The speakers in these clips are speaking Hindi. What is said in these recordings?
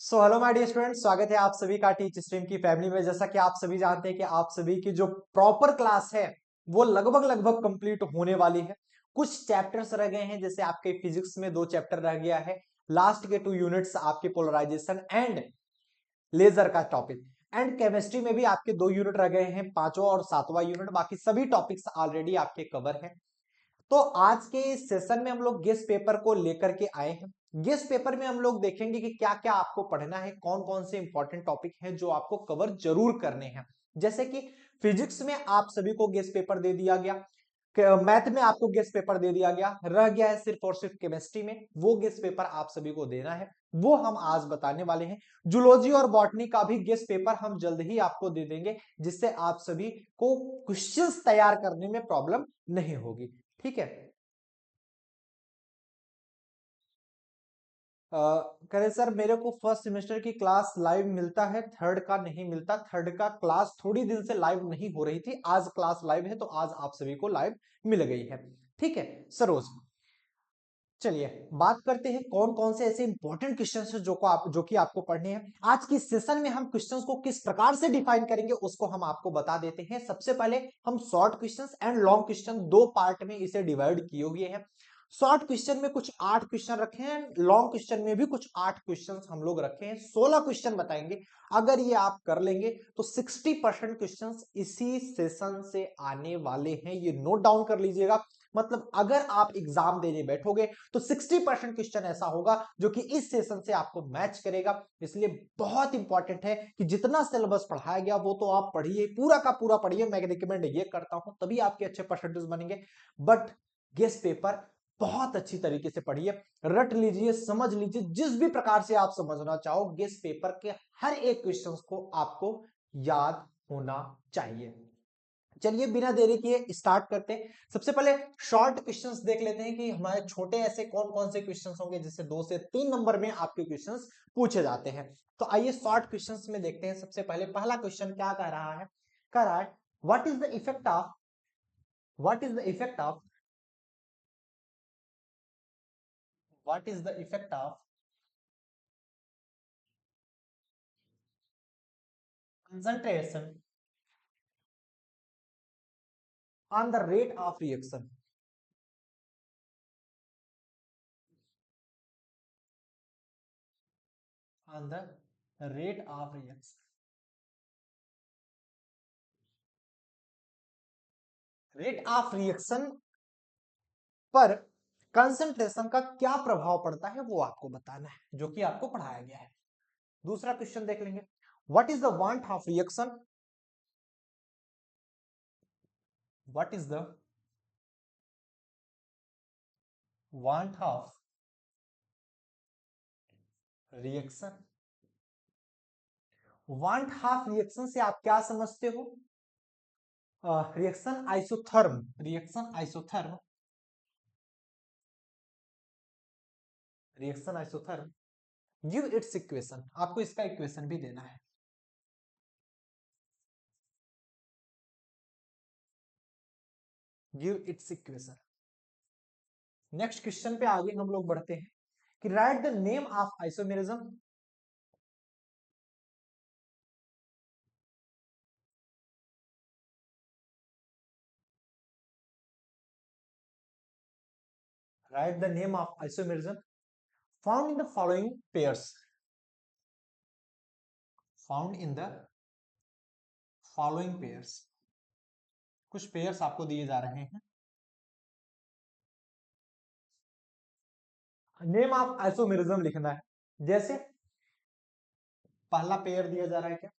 हेलो माय डियर स्टूडेंट, स्वागत है आप सभी का टीच स्ट्रीम की फैमिली में। जैसा कि आप सभी जानते हैं कि आप सभी की जो प्रॉपर क्लास है वो लगभग लगभग कंप्लीट होने वाली है। कुछ चैप्टर्स रह गए हैं, जैसे आपके फिजिक्स में 2 चैप्टर रह गया है, लास्ट के 2 यूनिट्स आपके पोलराइजेशन एंड लेजर का टॉपिक, एंड केमिस्ट्री में भी आपके 2 यूनिट रह गए हैं, 5वां और 7वां यूनिट। बाकी सभी टॉपिक्स ऑलरेडी आपके कवर हैं। तो आज के इस सेशन में हम लोग गेस्ट पेपर को लेकर के आए हैं। गेस्ट पेपर में हम लोग देखेंगे कि क्या क्या आपको पढ़ना है, कौन कौन से इंपॉर्टेंट टॉपिक हैं जो आपको कवर जरूर करने हैं। जैसे कि फिजिक्स में आप सभी को गेस्ट पेपर दे दिया गया, मैथ में आपको गेस्ट पेपर दे दिया गया, रह गया है सिर्फ और सिर्फ केमिस्ट्री में, वो गेस्ट पेपर आप सभी को देना है, वो हम आज बताने वाले हैं। जूलॉजी और बॉटनी का भी गेस्ट पेपर हम जल्द ही आपको दे देंगे, जिससे आप सभी को क्वेश्चंस तैयार करने में प्रॉब्लम नहीं होगी। ठीक है। कह रहे सर मेरे को फर्स्ट सेमेस्टर की क्लास लाइव मिलता है, थर्ड का नहीं मिलता। थर्ड का क्लास थोड़ी दिन से लाइव नहीं हो रही थी, आज क्लास लाइव है तो आज आप सभी को लाइव मिल गई है। ठीक है सरोज, चलिए बात करते हैं कौन कौन से ऐसे इंपॉर्टेंट क्वेश्चंस हैं जो कि आपको पढ़ने हैं। आज की सेशन में हम क्वेश्चंस को किस प्रकार से डिफाइन करेंगे उसको हम आपको बता देते हैं। सबसे पहले हम short questions and long question 2 part में इसे डिवाइड किए हुए हैं। शॉर्ट क्वेश्चन में कुछ 8 क्वेश्चन रखे हैं, लॉन्ग क्वेश्चन में भी कुछ 8 क्वेश्चन हम लोग रखे हैं। 16 क्वेश्चन बताएंगे। अगर ये आप कर लेंगे तो 60% क्वेश्चन इसी सेशन से आने वाले हैं, ये नोट डाउन कर लीजिएगा। मतलब अगर आप एग्जाम देने बैठोगे तो 60% क्वेश्चन ऐसा होगा जो कि इस सेशन से आपको मैच करेगा। इसलिए बहुत इंपॉर्टेंट है कि जितना सिलेबस पढ़ाया गया वो तो आप पढ़िए, पूरा का पूरा पढ़िए। मैं रिकमेंड ये करता हूं, तभी आपके अच्छे परसेंटेज बनेंगे। बट गेस्ट पेपर बहुत अच्छी तरीके से पढ़िए, रट लीजिए, समझ लीजिए। जिस भी प्रकार से आप समझना चाहो, गेस्ट पेपर के हर एक क्वेश्चन को आपको याद होना चाहिए। चलिए बिना देरी किए स्टार्ट करते हैं। सबसे पहले शॉर्ट क्वेश्चंस देख लेते हैं कि हमारे छोटे ऐसे कौन कौन से क्वेश्चंस होंगे जिससे 2 से 3 नंबर में आपके क्वेश्चंस पूछे जाते हैं। तो आइए शॉर्ट क्वेश्चंस में देखते हैं। सबसे पहले पहला क्वेश्चन क्या कह रहा है what is the effect of what is the effect of what is the effect of concentration on the rate of reaction. On the rate of reaction, rate of reaction पर कंसंट्रेशन का क्या प्रभाव पड़ता है वो आपको बताना है, जो कि आपको पढ़ाया गया है। दूसरा क्वेश्चन देख लेंगे। What is the want of reaction what is the want of reaction. Want of reaction से आप क्या समझते हो? Reaction isotherm, reaction isotherm, reaction isotherm give its equation. आपको इसका इक्वेशन भी देना है। Give its equation. Next question पे आगे हम लोग बढ़ते हैं कि right the name of isomerism. Right the name of isomerism found in the following pairs. Found in the following pairs. कुछ पेयर्स आपको दिए जा रहे हैं। नेम ऑफ आइसोमेरिज्म लिखना है। जैसे पहला पेयर दिया जा रहा है क्या,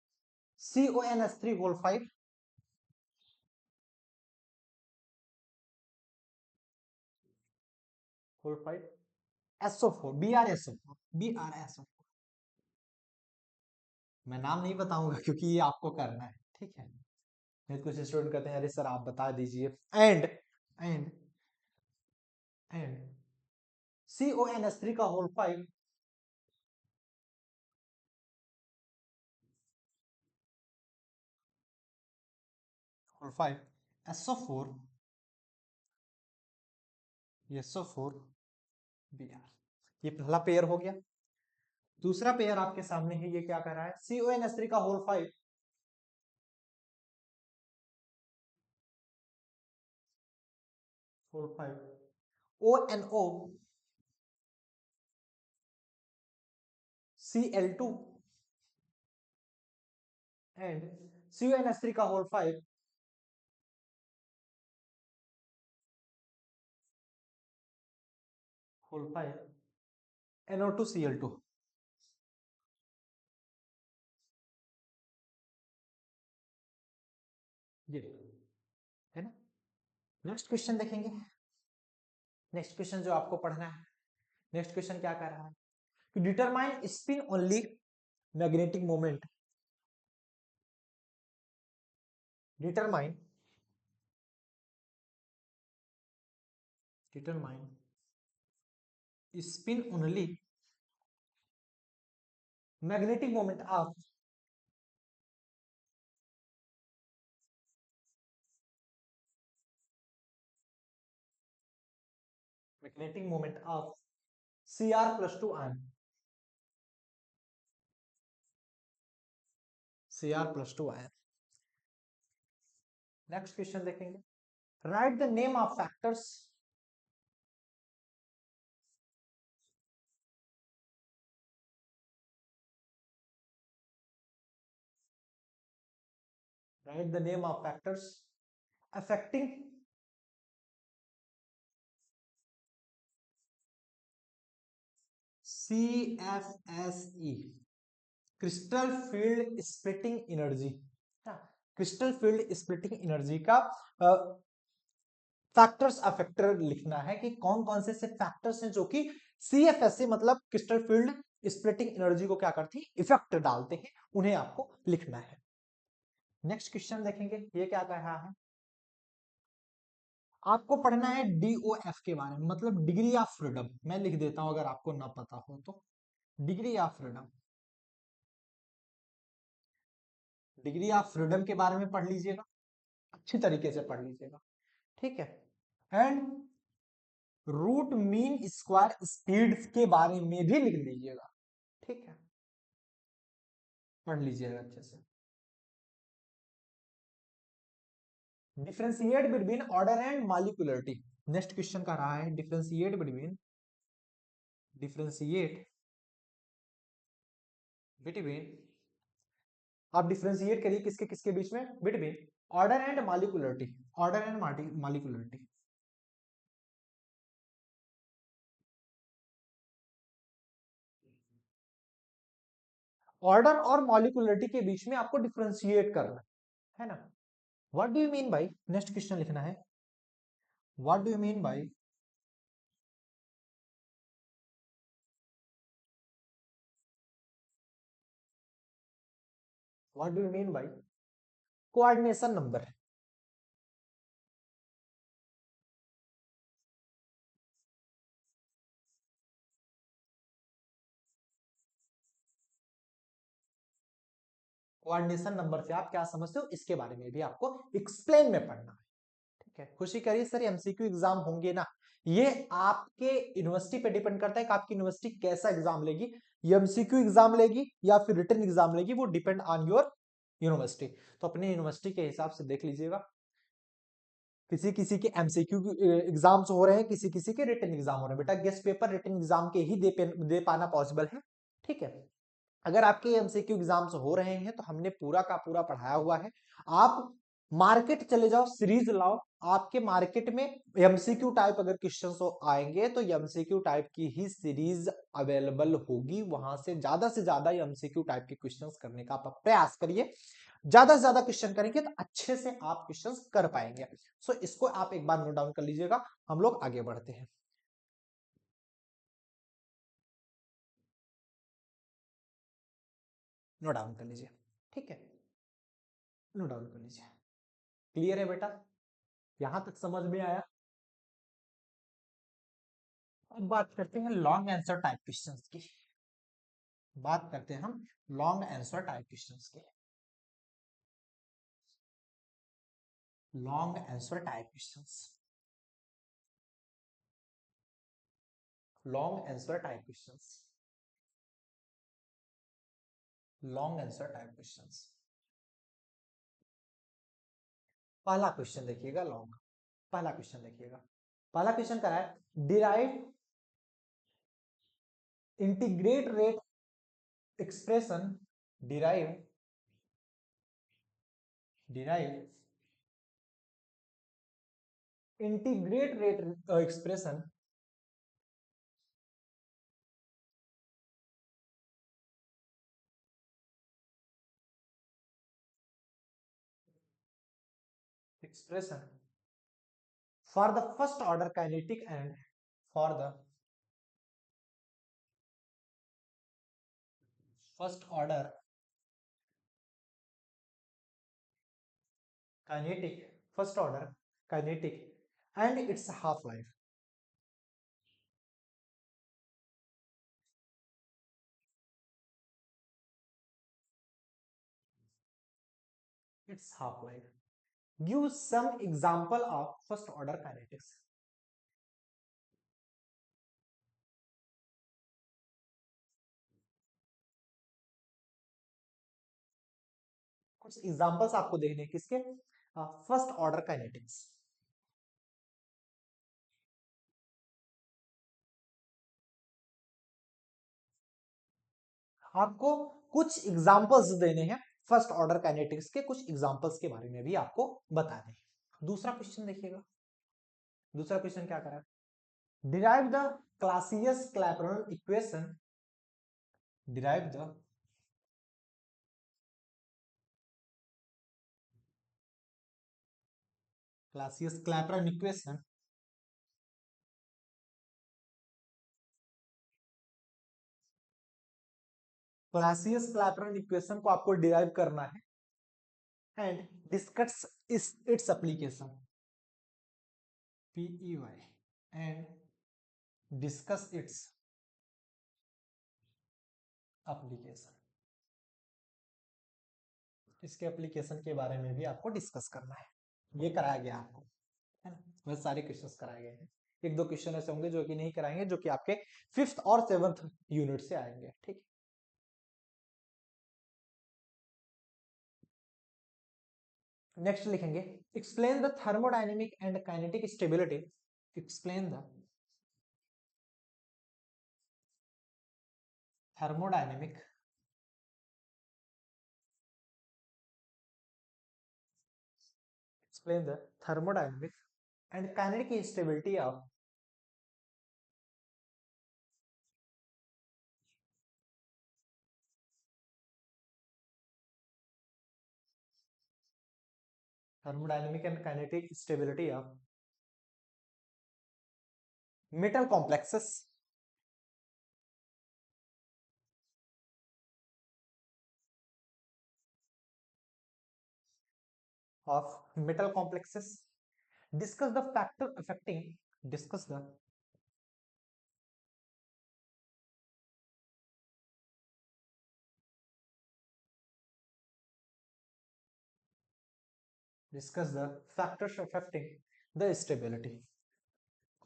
CONH3 whole 5, whole 5 SO4 BrSO4। मैं नाम नहीं बताऊंगा क्योंकि ये आपको करना है, ठीक है। नहीं कुछ स्टूडेंट कहते हैं अरे सर आप बता दीजिए। एंड एंड एंड CONH3 का whole 5 whole 5 SO4 SO4 Br। ये पहला पेयर हो गया। दूसरा पेयर आपके सामने है, ये क्या कर रहा है, CONH3 का whole 5 whole 5 ONO Cl2 and CONH3 का होल 5 होल 5 NO2 Cl2। ये है ना। नेक्स्ट क्वेश्चन देखेंगे। नेक्स्ट क्वेश्चन जो आपको पढ़ना है, नेक्स्ट क्वेश्चन क्या कर रहा है, determine spin only magnetic moment, determine spin only magnetic moment of magnetic moment of Cr+2 ion, Cr+2 ion. Next question देखेंगे, right the name of factors, right the name of factors affecting CFSE, crystal field splitting energy, crystal field splitting energy का फैक्टर्स अफेक्टर लिखना है कि कौन कौन से फैक्टर्स हैं जो कि CFSE मतलब क्रिस्टल फील्ड स्प्लिटिंग एनर्जी को क्या करती है, इफेक्ट डालते हैं, उन्हें आपको लिखना है। नेक्स्ट क्वेश्चन देखेंगे, ये क्या कह रहा है, आपको पढ़ना है DOF के बारे में, मतलब डिग्री ऑफ फ्रीडम। मैं लिख देता हूं अगर आपको ना पता हो तो, degree of freedom, degree of freedom के बारे में पढ़ लीजिएगा, अच्छी तरीके से पढ़ लीजिएगा, ठीक है। And root mean square speed के बारे में भी लिख लीजिएगा, ठीक है, पढ़ लीजिएगा अच्छे से। Differentiate between order and molecularity, next question का रहा है डिफरेंशिएट बिटवीन, डिफरेंशिएट बिटवीन, आप डिफरेंशिएट करिए किसके किसके बीच में, between order and molecularity, order and molecularity, order और मॉलिक्यूलरिटी के बीच में आपको डिफरेंशिएट करना है ना। What do you mean by, next question लिखना है, what do you mean by, what do you mean by coordination number, coordination number से आप क्या समझते हो, इसके बारे में भी आपको एक्सप्लेन में पढ़ना है, ठीक है। खुशी करिए सर एमसीक्यू एग्जाम होंगे ना, ये आपके यूनिवर्सिटी पे डिपेंड करता है कि आपकी यूनिवर्सिटी कैसा एग्जाम लेगी, एमसीक्यू एग्जाम लेगी या फिर रिटन एग्जाम लेगी, वो डिपेंड ऑन योर यूनिवर्सिटी। तो अपने यूनिवर्सिटी के हिसाब से देख लीजिएगा, किसी किसी के एमसीक्यू एग्जाम्स हो रहे हैं, किसी किसी के रिटन एग्जाम हो रहे हैं, बेटा गेस्ट पेपर रिटन एग्जाम के ही दे पाना पॉसिबल है, ठीक है। अगर आपके एमसीक्यू एग्जाम्स हो रहे हैं तो हमने पूरा का पूरा पढ़ाया हुआ है, आप मार्केट चले जाओ, सीरीज लाओ, आपके मार्केट में एमसीक्यू टाइप अगर क्वेश्चंस आएंगे तो एमसीक्यू टाइप की ही सीरीज अवेलेबल होगी, वहां से ज्यादा एमसीक्यू टाइप के क्वेश्चंस करने का आप प्रयास करिए, ज्यादा से ज्यादा क्वेश्चन करेंगे तो अच्छे से आप क्वेश्चंस कर पाएंगे। सो इसको आप एक बार नोट डाउन कर लीजिएगा, हम लोग आगे बढ़ते हैं। नोट डाउन कर लीजिए, ठीक है, नोट डाउन कर लीजिए, क्लियर है बेटा, यहां तक समझ में आया। अब बात करते हैं लॉन्ग आंसर टाइप क्वेश्चंस की, बात करते हैं हम लॉन्ग आंसर टाइप क्वेश्चंस की, long answer type questions, long answer type questions. Long answer type questions. पहला क्वेश्चन देखिएगा लॉन्ग। पहला क्वेश्चन देखिएगा, पहला क्वेश्चन क्या है, derive integrate rate expression, derive integrate rate expression for the first order kinetic and for the first order first order kinetic and its half life. Its half life. Give some example of first order kinetics. कुछ एग्जांपल्स आपको देखने किसके, फर्स्ट ऑर्डर काइनेटिक्स। आपको कुछ एग्जांपल्स देने हैं फर्स्ट ऑर्डर काइनेटिक्स के, कुछ एग्जांपल्स के बारे में भी आपको बता दें। दूसरा क्वेश्चन देखिएगा, दूसरा क्वेश्चन क्या करा, derive the Clausius Clapeyron equation, derive the Clausius Clapeyron equation Clausius Clapeyron equation को आपको डिराइव करना है and discuss its application, PEY and discuss its application. इसके एप्लीकेशन के बारे में भी आपको डिस्कस करना है। ये कराया गया आपको, है ना, वह सारे क्वेश्चंस कराए गए हैं। एक दो क्वेश्चन ऐसे होंगे जो कि नहीं कराएंगे, जो कि आपके 5th और 7th यूनिट से आएंगे, ठीक। नेक्स्ट लिखेंगे, explain the thermodynamic and kinetic stability, explain the thermodynamic explain the thermodynamic and kinetic stability of thermodynamic and kinetic stability of metal complexes of metal complexes, discuss the factor affecting, discuss the factors affecting the stability,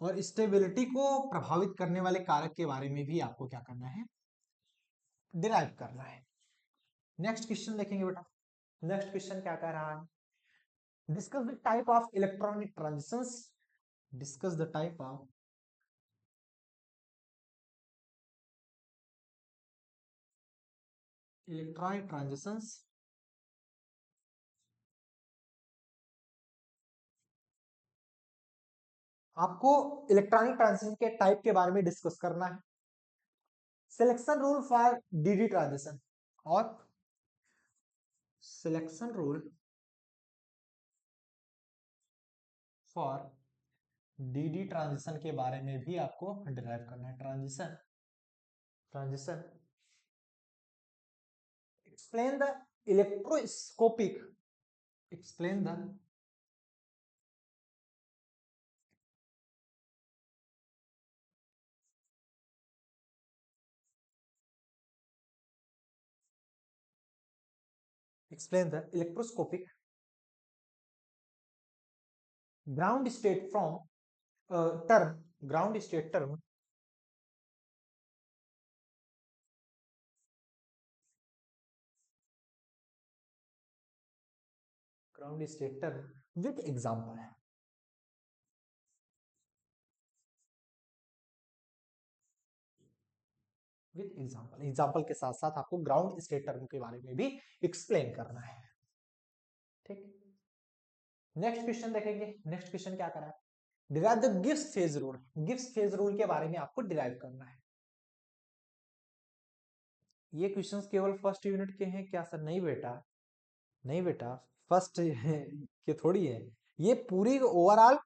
और स्टेबिलिटी को प्रभावित करने वाले कारक के बारे में भी आपको क्या करना है, डिराइव करना है। नेक्स्ट क्वेश्चन देखेंगे बेटा, नेक्स्ट क्वेश्चन क्या कह रहा है, discuss the type of electronic transitions, discuss the type of electronic transitions, आपको इलेक्ट्रॉनिक ट्रांजिशन के टाइप के बारे में डिस्कस करना है। Selection rule for DD transition, और selection rule for DD transition के बारे में भी आपको डिराइव करना है। Transition transition explain the electroscopic, explain the explain the electroscopic ground state from term, ground state term ground state term with example है, विद एग्जांपल, एग्जांपल के साथ साथ आपको ग्राउंड स्टेट टर्म के बारे में भी एक्सप्लेन करना है। ठीक, नेक्स्ट क्वेश्चन देखेंगे। नेक्स्ट क्वेश्चन क्या करा है, derive the Gibbs phase rule. Gibbs phase rule के बारे में आपको डिराइव करना है। ये क्वेश्चंस केवल फर्स्ट यूनिट के हैं क्या सर? नहीं बेटा, नहीं बेटा, फर्स्ट के थोड़ी है, ये पूरी ओवरऑल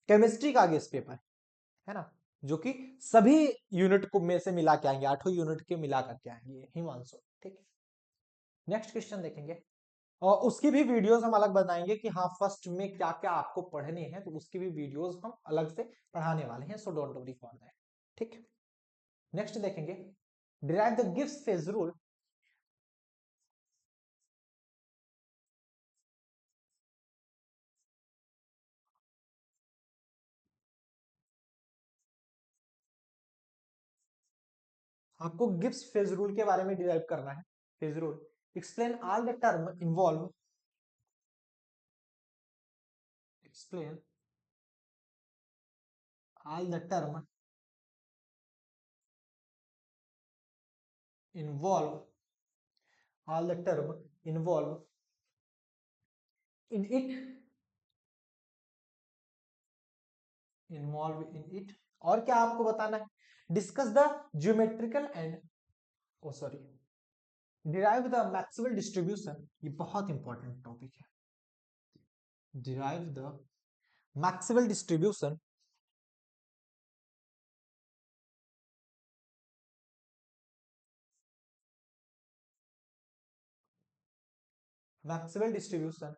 केमिस्ट्री का गेस पेपर है ना, जो कि सभी यूनिट को में से मिला के आएंगे, 8 यूनिट के मिला करके आएंगे हिमांशु। ठीक है, नेक्स्ट क्वेश्चन देखेंगे और उसकी भी वीडियोस हम अलग बताएंगे कि हाँ फर्स्ट में क्या क्या आपको पढ़ने हैं, तो उसकी भी वीडियोस हम अलग से पढ़ाने वाले हैं, so don't worry for that. ठीक, नेक्स्ट देखेंगे derive the Gibbs phase rule. आपको गिब्स फेज रूल के बारे में डिराइव करना है। Phase rule, explain all the term involve, explain all the term involve, all the term involve in it, involve in it. और क्या आपको बताना है, discuss the geometrical and, oh sorry, derive the Maxwell distribution. ये बहुत इंपॉर्टेंट टॉपिक है, derive the Maxwell distribution, Maxwell distribution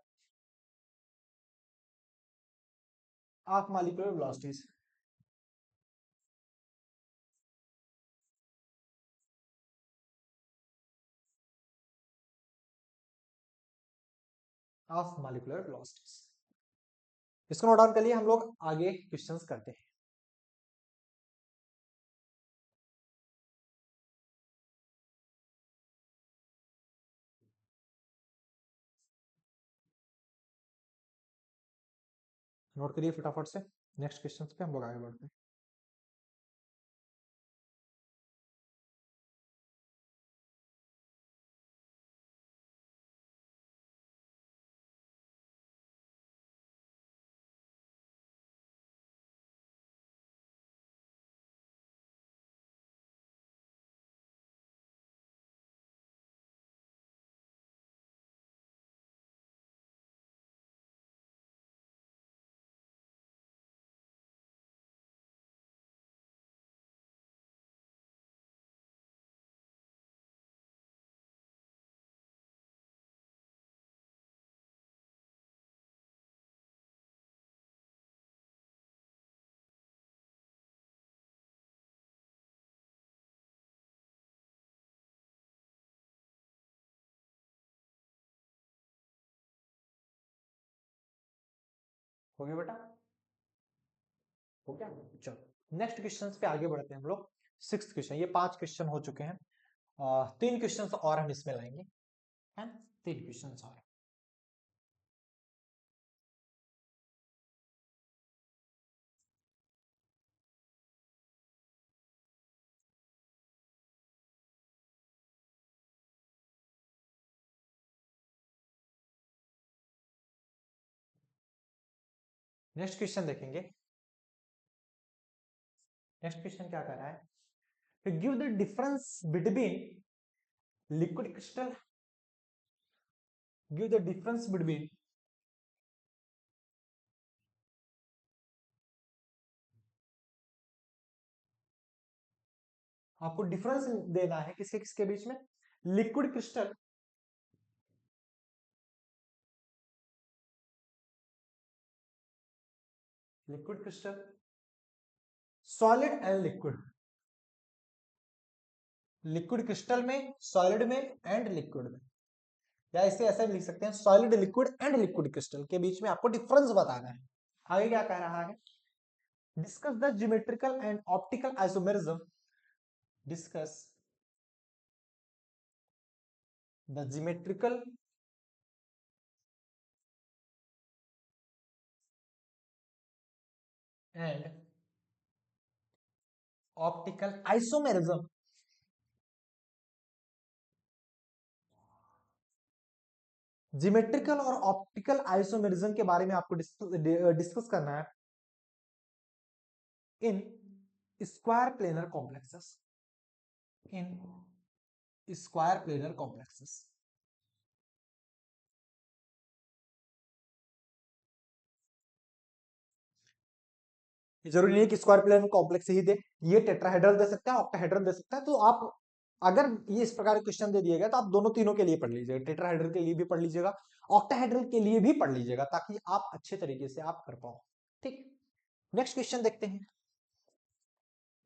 of molecular velocities, of molecular velocities. इसको नोट डाउन कर लिए, हम लोग आगे क्वेश्चंस करते हैं। नोट करिए फटाफट से, नेक्स्ट क्वेश्चंस पे हम लोग आगे बढ़ते हैं। हो गया बेटा, हो गया, चलो नेक्स्ट क्वेश्चन पे आगे बढ़ते हैं हम लोग। सिक्स्थ क्वेश्चन, ये 5 क्वेश्चन हो चुके हैं, 3 क्वेश्चन और हम इसमें लाएंगे, है ना, 3 क्वेश्चन और। नेक्स्ट क्वेश्चन देखेंगे। नेक्स्ट क्वेश्चन क्या कर रहा है, to give the difference between liquid crystal, give the difference between आपको डिफरेंस देना है किसके किसके बीच में, liquid crystal, liquid crystal, solid and liquid, liquid crystal में, सॉलिड में एंड लिक्विड में, या इसे ऐसे भी लिख सकते हैं solid liquid and liquid crystal के बीच में आपको डिफरेंस बताना है। आगे क्या कह रहा है, discuss the geometrical and optical isomerism, discuss the geometrical and optical isomerism. Geometrical और ऑप्टिकल आइसोमेरिज्म के बारे में आपको डिस्कस करना है in square planar complexes, in square planar complexes. जरूरी नहीं है कि स्क्वायर प्लेनर कॉम्प्लेक्स ही दे, ये टेट्राहेड्रल दे सकता है, ऑक्टाहेड्रल दे सकता है। तो आप अगर ये इस प्रकार के क्वेश्चन दे दिए गए तो आप दोनों तीनों के लिए पढ़ लीजिएगा, टेट्राहेड्रल के लिए भी पढ़ लीजिएगा, ऑक्टाहेड्रल के लिए भी पढ़ लीजिएगा, ताकि आप अच्छे तरीके से आप कर पाओ। ठीक, नेक्स्ट क्वेश्चन देखते हैं।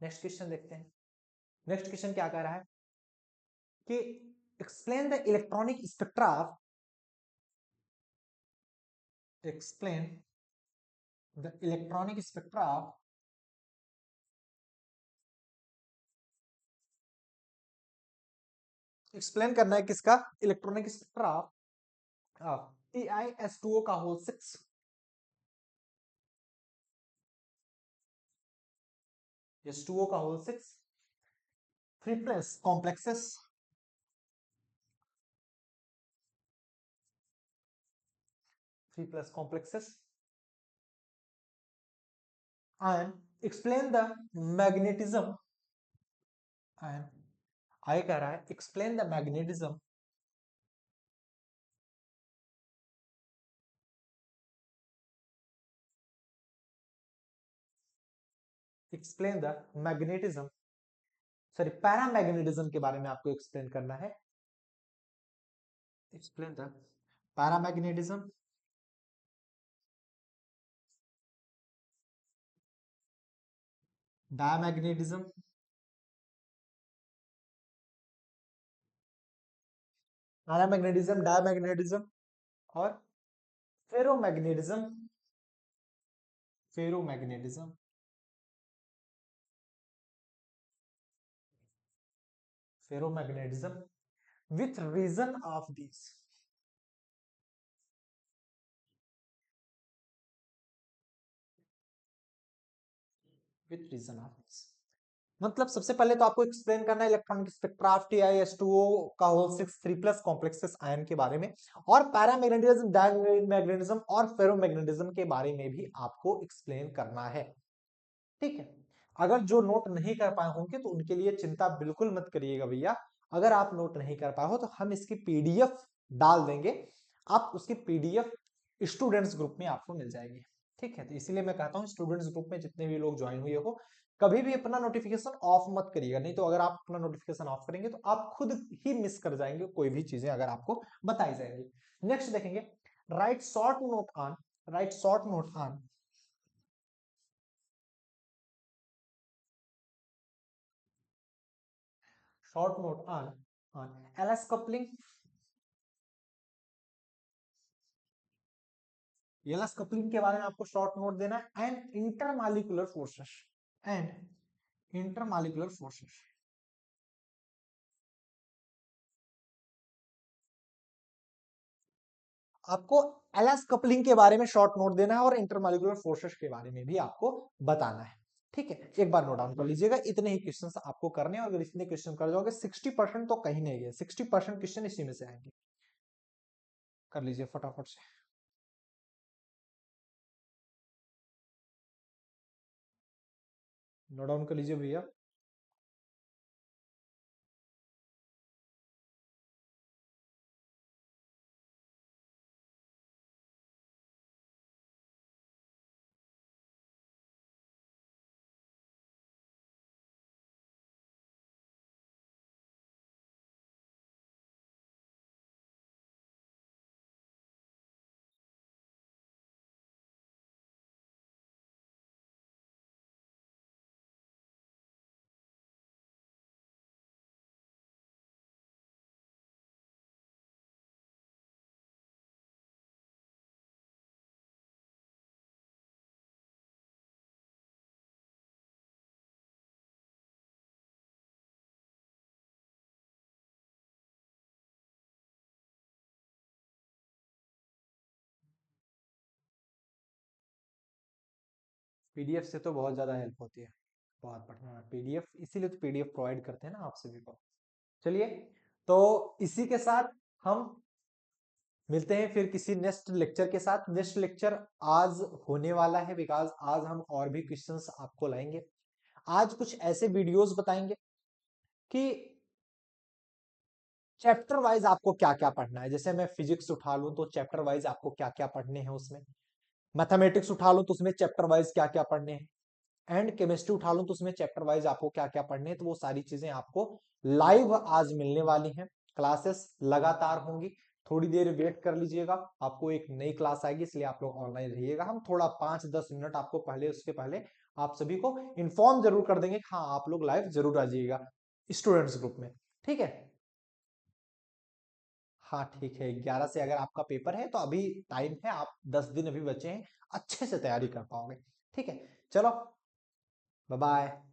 नेक्स्ट क्वेश्चन देखते हैं। नेक्स्ट क्वेश्चन क्या कह रहा है कि explain the electronic spectra of, explain the electronic spectra of, explain करना है किसका, इलेक्ट्रॉनिक स्पेक्ट्रा ऑफ TiS2O का होल 6, S2O का whole 6 3 plus complexes, 3 plus complexes and explain the magnetism, and I कह रहा है explain the magnetism, explain the magnetism, sorry paramagnetism के बारे में आपको एक्सप्लेन करना है, explain the paramagnetism, diamagnetism, paramagnetism, diamagnetism और ferromagnetism, ferromagnetism, ferromagnetism with reason of these, with reason of these। मतलब सबसे पहले तो आपको एक्सप्लेन करना है इलेक्ट्रॉनिक स्पेक्ट्रा ऑफ TiS2O का होल 6 3 प्लस कॉम्प्लेक्सेस आयन के बारे में, और पैरामैग्नेटिज्म, डायमैग्नेटिज्म और फेरोमैग्नेटिज्म के बारे में भी आपको एक्सप्लेन करना है। ठीक है, अगर जो नोट नहीं कर पाए होंगे तो उनके लिए चिंता बिल्कुल मत करिएगा भैया, अगर आप नोट नहीं कर पाए हो तो हम इसकी PDF डाल देंगे, आप उसकी PDF स्टूडेंट्स ग्रुप में आपको मिल जाएगी। ठीक है, तो इसीलिए मैं कहता हूँ स्टूडेंट्स ग्रुप में जितने भी लोग ज्वाइन हुए हो, कभी भी अपना नोटिफिकेशन ऑफ मत करिएगा, नहीं तो अगर आप अपना नोटिफिकेशन ऑफ करेंगे तो आप खुद ही मिस कर जाएंगे कोई भी चीजें अगर आपको बताई जाएंगी। नेक्स्ट देखेंगे, right short note on, right short note on, short note on LS coupling, LS coupling के बारे में आपको शॉर्ट नोट देना है, and intermolecular forces, and intermolecular forces. आपको LS कपलिंग के बारे में शॉर्ट नोट देना है और इंटरमॉलिक्यूलर फोर्सेस के बारे में भी आपको बताना है। ठीक है, एक बार नोट डाउन कर लीजिएगा, इतने ही क्वेश्चंस आपको करने हैं, और अगर इतने क्वेश्चन कर जाओगे 60% तो कहीं नहीं गए, 60% क्वेश्चन इसी में से आएंगे। कर लीजिए फटाफट से। नोट डाउन कर लीजिए भैया। पीडीएफ से तो बहुत ज्यादा हेल्प होती है, बहुत बढ़िया पीडीएफ, इसीलिए तो पीडीएफ प्रोवाइड करते हैं ना आप सभी को। चलिए, तो इसी के साथ हम मिलते हैं फिर किसी नेक्स्ट लेक्चर के साथ। नेक्स्ट लेक्चर आज होने वाला है, बिकॉज आज हम और भी क्वेश्चंस आपको लाएंगे। आज कुछ ऐसे वीडियोस बताएंगे कि चैप्टर वाइज आपको क्या क्या पढ़ना है। जैसे मैं फिजिक्स उठा लूं तो चैप्टर वाइज आपको क्या क्या पढ़ने हैं उसमें, मैथमेटिक्स उठा लूं तो उसमें चैप्टर वाइज क्या क्या पढ़ने हैं, एंड केमिस्ट्री उठा लूं तो उसमें चैप्टर वाइज आपको क्या क्या पढ़ने हैं। तो वो सारी चीजें आपको लाइव आज मिलने वाली हैं। क्लासेस लगातार होंगी, थोड़ी देर वेट कर लीजिएगा, आपको एक नई क्लास आएगी, इसलिए आप लोग ऑनलाइन रहिएगा। हम थोड़ा 5-10 मिनट आपको पहले, उसके पहले आप सभी को इन्फॉर्म जरूर कर देंगे, हाँ आप लोग लाइव जरूर आ जाइएगा स्टूडेंट्स ग्रुप में, ठीक है। हाँ ठीक है, 11 से अगर आपका पेपर है तो अभी टाइम है, आप 10 दिन अभी बचे हैं, अच्छे से तैयारी कर पाओगे। ठीक है, चलो बाय बाय।